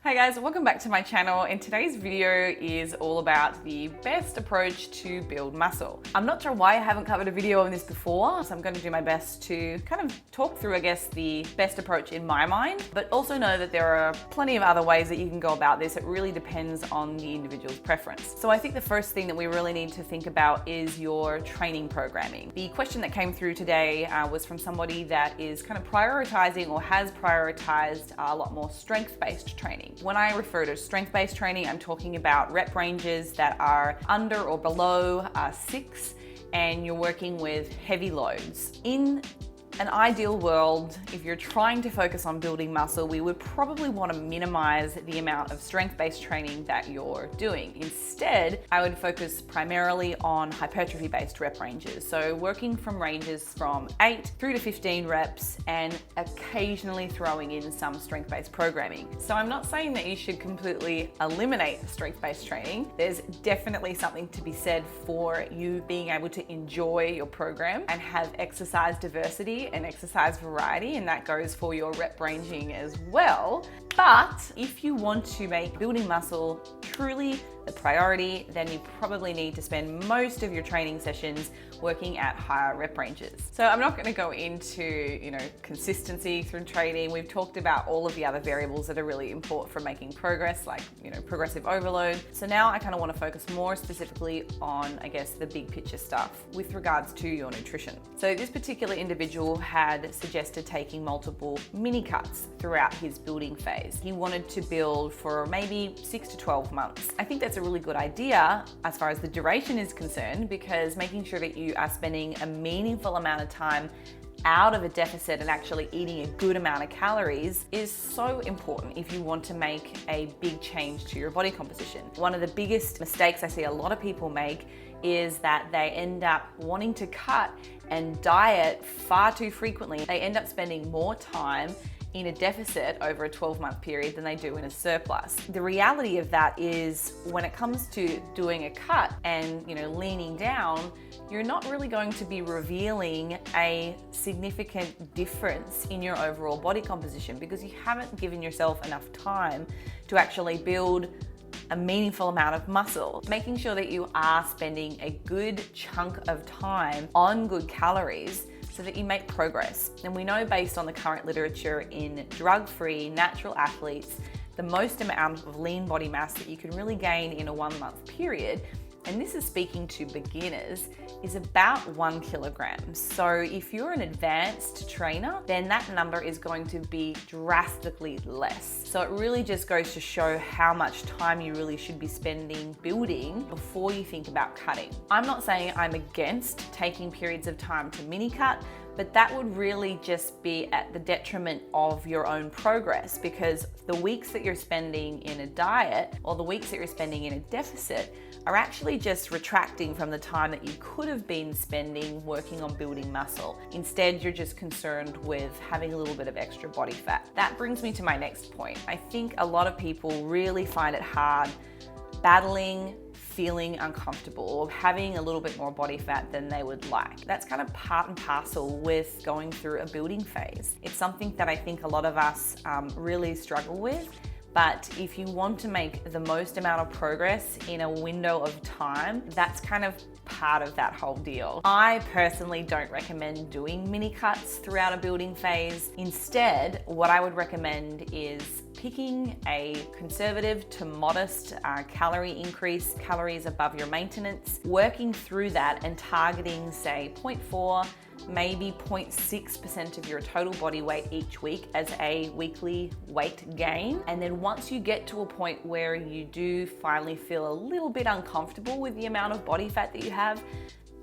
Hi guys, welcome back to my channel, and today's video is all about the best approach to build muscle. I'm not sure why I haven't covered a video on this before, so I'm going to do my best to kind of talk through, I guess, the best approach in my mind, but also know that there are plenty of other ways that you can go about this. It really depends on the individual's preference. So I think the first thing that we really need to think about is your training programming. The question that came through today was from somebody that is kind of prioritizing or has prioritized a lot more strength-based training. When I refer to strength-based training, I'm talking about rep ranges that are under or below 6, and you're working with heavy loads. In an ideal world, if you're trying to focus on building muscle, we would probably want to minimize the amount of strength-based training that you're doing. Instead, I would focus primarily on hypertrophy-based rep ranges. So working from ranges from 8 through to 15 reps and occasionally throwing in some strength-based programming. So I'm not saying that you should completely eliminate strength-based training. There's definitely something to be said for you being able to enjoy your program and have exercise diversity and exercise variety, and that goes for your rep ranging as well. But if you want to make building muscle truly the priority, then you probably need to spend most of your training sessions working at higher rep ranges. So I'm not going to go into, consistency through training. We've talked about all of the other variables that are really important for making progress, like, progressive overload. So now I kind of want to focus more specifically on, I guess, the big picture stuff with regards to your nutrition. So this particular individual had suggested taking multiple mini cuts throughout his building phase. He wanted to build for maybe 6 to 12 months. I think that's a really good idea as far as the duration is concerned, because making sure that you are spending a meaningful amount of time out of a deficit and actually eating a good amount of calories is so important if you want to make a big change to your body composition. One of the biggest mistakes I see a lot of people make is that they end up wanting to cut and diet far too frequently. They end up spending more time in a deficit over a 12-month period than they do in a surplus. The reality of that is when it comes to doing a cut and leaning down, you're not really going to be revealing a significant difference in your overall body composition because you haven't given yourself enough time to actually build a meaningful amount of muscle. Making sure that you are spending a good chunk of time on good calories so that you make progress. And we know, based on the current literature in drug-free natural athletes, the most amount of lean body mass that you can really gain in a 1-month period, and this is speaking to beginners, is about 1 kilogram. So if you're an advanced trainer, then that number is going to be drastically less. So it really just goes to show how much time you really should be spending building before you think about cutting. I'm not saying I'm against taking periods of time to mini cut, but that would really just be at the detriment of your own progress, because the weeks that you're spending in a diet or the weeks that you're spending in a deficit are actually just retracting from the time that you could have been spending working on building muscle. Instead, you're just concerned with having a little bit of extra body fat. That brings me to my next point. I think a lot of people really find it hard battling feeling uncomfortable or having a little bit more body fat than they would like. That's kind of part and parcel with going through a building phase. It's something that I think a lot of us really struggle with. But if you want to make the most amount of progress in a window of time, that's kind of part of that whole deal. I personally don't recommend doing mini cuts throughout a building phase. Instead, what I would recommend is picking a conservative to modest calorie increase, calories above your maintenance, working through that and targeting, say, 0.4, maybe 0.6% of your total body weight each week as a weekly weight gain. And then once you get to a point where you do finally feel a little bit uncomfortable with the amount of body fat that you have,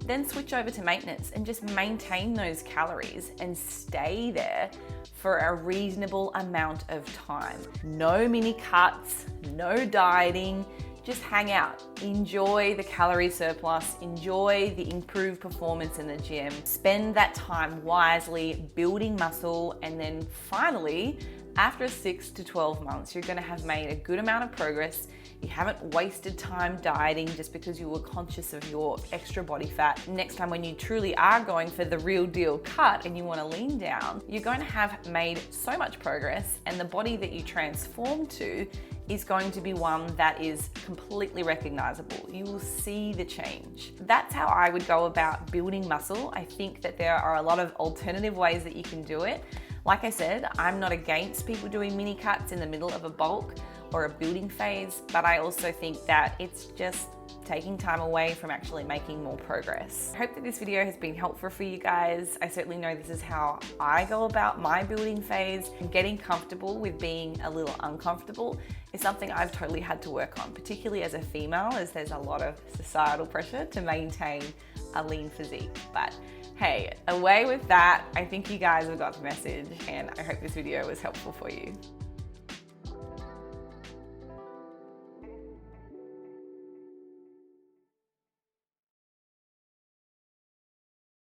then switch over to maintenance and just maintain those calories and stay there for a reasonable amount of time. No mini cuts, no dieting, just hang out, enjoy the calorie surplus, enjoy the improved performance in the gym, spend that time wisely building muscle, and then finally, after 6 to 12 months, you're gonna have made a good amount of progress. You haven't wasted time dieting just because you were conscious of your extra body fat. Next time when you truly are going for the real deal cut and you wanna lean down, you're going to have made so much progress, and the body that you transform to is going to be one that is completely recognizable. You will see the change. That's how I would go about building muscle. I think that there are a lot of alternative ways that you can do it. Like I said, I'm not against people doing mini cuts in the middle of a bulk or a building phase, but I also think that it's just taking time away from actually making more progress. I hope that this video has been helpful for you guys. I certainly know this is how I go about my building phase, and getting comfortable with being a little uncomfortable is something I've totally had to work on, particularly as a female, as there's a lot of societal pressure to maintain a lean physique. But hey, away with that. I think you guys have got the message, and I hope this video was helpful for you.